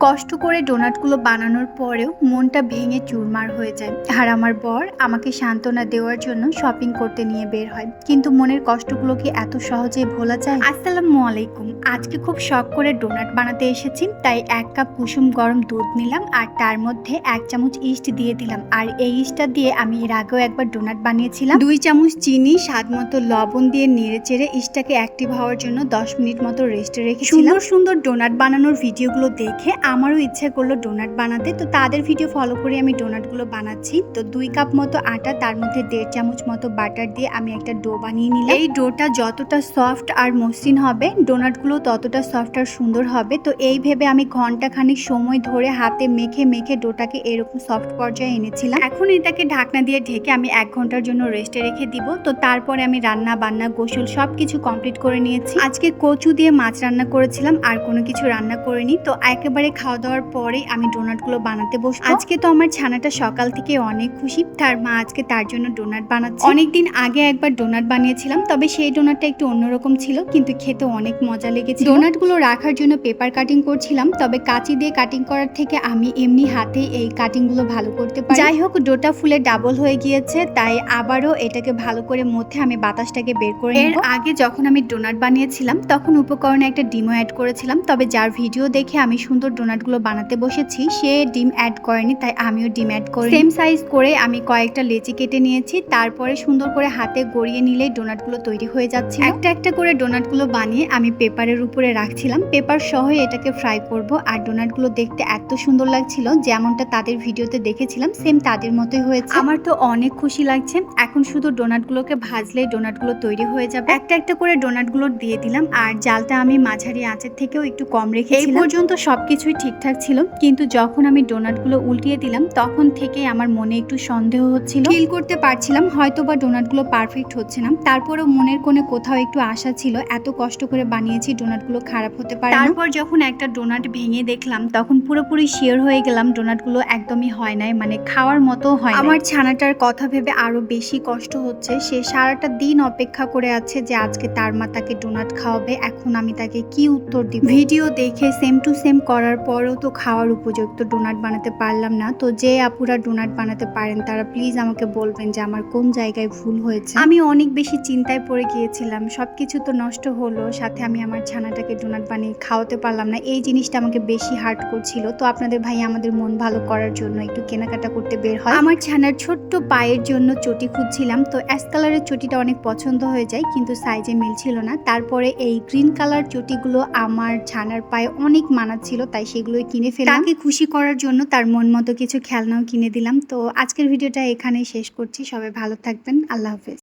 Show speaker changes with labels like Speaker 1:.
Speaker 1: কষ্ট করে ডোনাটগুলো বানানোর পরেও মনটা ভেঙে চুরমার হয়ে যায়। আর আমার বর আমাকে সান্ত্বনা দেওয়ার জন্য শপিং করতে নিয়ে বের হয়, কিন্তু মনের কষ্টগুলো কি এত সহজে ভোলা যায়? আসসালামু আলাইকুম। আজকে খুব শখ করে ডোনাট বানাতে এসেছি, তাই 1 কাপ কুসুম গরম দুধ নিলাম আর তার মধ্যে 1 চামচ ইস্ট দিয়ে দিলাম। আর এই ইস্টটা দিয়ে আমি এর আগেও একবার ডোনাট বানিয়েছিলাম। 2 চামচ চিনি, স্বাদ মতো লবণ দিয়ে নেড়ে চেড়ে ইস্টটাকে অ্যাক্টিভ হওয়ার জন্য 10 মিনিট মতো রেস্টে রেখেছিলাম। সুন্দর সুন্দর ডোনাট বানানোর ভিডিওগুলো দেখে আমারও ইচ্ছা করলো ডোনাট বানাতে, তো তাদের ভিডিও ফলো করে আমি ডোনাটগুলো বানাচ্ছি। তো 2 কাপ মতো আটা, তার মধ্যে 1.5 চামচ মতো বাটার দিয়ে আমি একটা ডো বানিয়ে নিলাম। এই ডোটা যতটা সফট আর মসৃণ হবে, ডোনাটগুলো ততটা সফট আর সুন্দর হবে। তো এই ভেবে আমি ঘন্টাখানিক সময় ধরে হাতে মেখে মেখে ডোটাকে এরকম সফট পর্যায়ে এনেছিলাম। এখন এটাকে ঢাকনা দিয়ে ঢেকে আমি 1 ঘন্টার জন্য রেস্টে রেখে দিব। তো তারপরে আমি রান্না বান্না গোসল সবকিছু কমপ্লিট করে নিয়েছি। আজকে কচু দিয়ে মাছ রান্না করেছিলাম, আর কোনো কিছু রান্না করিনি। তো একেবারে খাওয়া দাওয়ার পরে আমি ডোনাটগুলো বানাতে বসবো। আজকে তো আমার ছানাটা সকাল থেকে অনেক খুশি, তার মা আজকে তার জন্য ডোনাট বানাচ্ছে। অনেকদিন আগে একবার ডোনাট বানিয়েছিলাম, তবে সেই ডোনাটটা একটু অন্যরকম ছিল, কিন্তু খেতে অনেক মজা লেগেছে। ডোনাটগুলো রাখার জন্য পেপার কাটিং করছিলাম, তবে কাঁচি দিয়ে কাটিং করার থেকে আমি এমনি হাতে এই কাটিংগুলো ভালো করতে পারি। যাই হোক, ডোটা ফুলে ডাবল হয়ে গিয়েছে, তাই আবারও এটাকে ভালো করে মধ্যে আমি বাতাসটাকে বের করে নেব। এর আগে যখন আমি ডোনাট বানিয়েছিলাম তখন উপকরণে একটা ডিমও অ্যাড করেছিলাম, তবে যার ভিডিও দেখে আমি সুন্দর ডোনাটগুলো বানাতে বসেছি সে ডিম অ্যাড করেনি, তাই আমিও ডিম অ্যাড করি। সেম সাইজ করে আমি কয়েকটা লেচি কেটে নিয়েছি, তারপরে সুন্দর করে হাতে গড়িয়ে নিলেই ডোনাটগুলো তৈরি হয়ে যাচ্ছে। একটা একটা করে ডোনাটগুলো বানিয়ে আমি পেপারের উপরে রাখছিলাম, পেপার সহ এটাকে ফ্রাই করব। আর ডোনাটগুলো দেখতে এত সুন্দর লাগছিল, যেমনটা তাদের ভিডিওতে দেখেছিলাম সেম তাদের মতোই হয়েছে। আমার তো অনেক খুশি লাগছে। এখন শুধু ডোনাটগুলোকে ভাজলেই ডোনাটগুলো তৈরি হয়ে যাবে। একটা একটা করে ডোনাটগুলো দিয়ে দিলাম, আর জালটা আমি মাঝারি আঁচের থেকেও একটু কম রেখেছিলাম। এই পর্যন্ত সবকিছুই ঠিকঠাক ছিল, কিন্তু যখন আমি ডোনাটগুলো উল্টিয়ে দিলাম তখন থেকে আমার মনে একটু সন্দেহ হচ্ছিল। ফিল করতে পারছিলাম হয়তো বা ডোনাটগুলো পারফেক্ট হচ্ছে না, তারপরেও মনের কোণে কোথাও একটু আশা ছিল, এত কষ্ট করে বানিয়েছি ডোনাটগুলো খারাপ হতে পারে না। তারপর যখন একটা ডোনাট ভেঙে দেখলাম তখন পুরোপুরি শিওর হয়ে গেলাম ডোনাটগুলো একদমই হয় নাই, মানে খাওয়ার মতো হয়। আমার ছানাটার কথা ভেবে আরো বেশি কষ্ট হচ্ছে। সে সারাটা দিন অপেক্ষা করে আছে যে আজকে তার মা তাকে ডোনাট খাওয়াবে। এখন আমি তাকে কি উত্তর দিব? ভিডিও দেখে সেম টু সেম করার পরেও তো খাওয়ার উপযুক্ত ডোনাট বানাতে পারলাম না। তো যে আপুরা ডোনাট বানাতে পারেন তারা প্লিজ আমাকে বলবেন যে আমার কোন জায়গায় ভুল হয়েছে। আমি অনেক বেশি চিন্তায় পড়ে গিয়েছিলাম, সবকিছু তো নষ্ট হলো, সাথে আমি আমার ছানাটাকে ডোনাট বানিয়ে খাওয়াতে পারলাম না। এই জিনিসটা আমাকে বেশি হার্ট করছিল। তো আপনাদের ভাই আমাদের মন ভালো করার জন্য একটু কেনাকাটা করতে বের হয়। আমার ছানার ছোট্ট পায়ের জন্য চটি খুঁজছিলাম, তো অ্যাশ কালারের চটিটা অনেক পছন্দ হয়ে যায়, কিন্তু সাইজে মিলছিল না। তারপরে এই গ্রিন কালার চটিগুলো আমার ছানার পায়ে অনেক মানাচ্ছিল, তাই সেগুলোই কিনে ফেললাম। তাকে খুশি করার জন্য তার মন মতো কিছু খেলনাও কিনে দিলাম। তো আজকের ভিডিওটা এখানেই শেষ করছি। সবাই ভালো থাকবেন। আল্লাহ হাফেজ।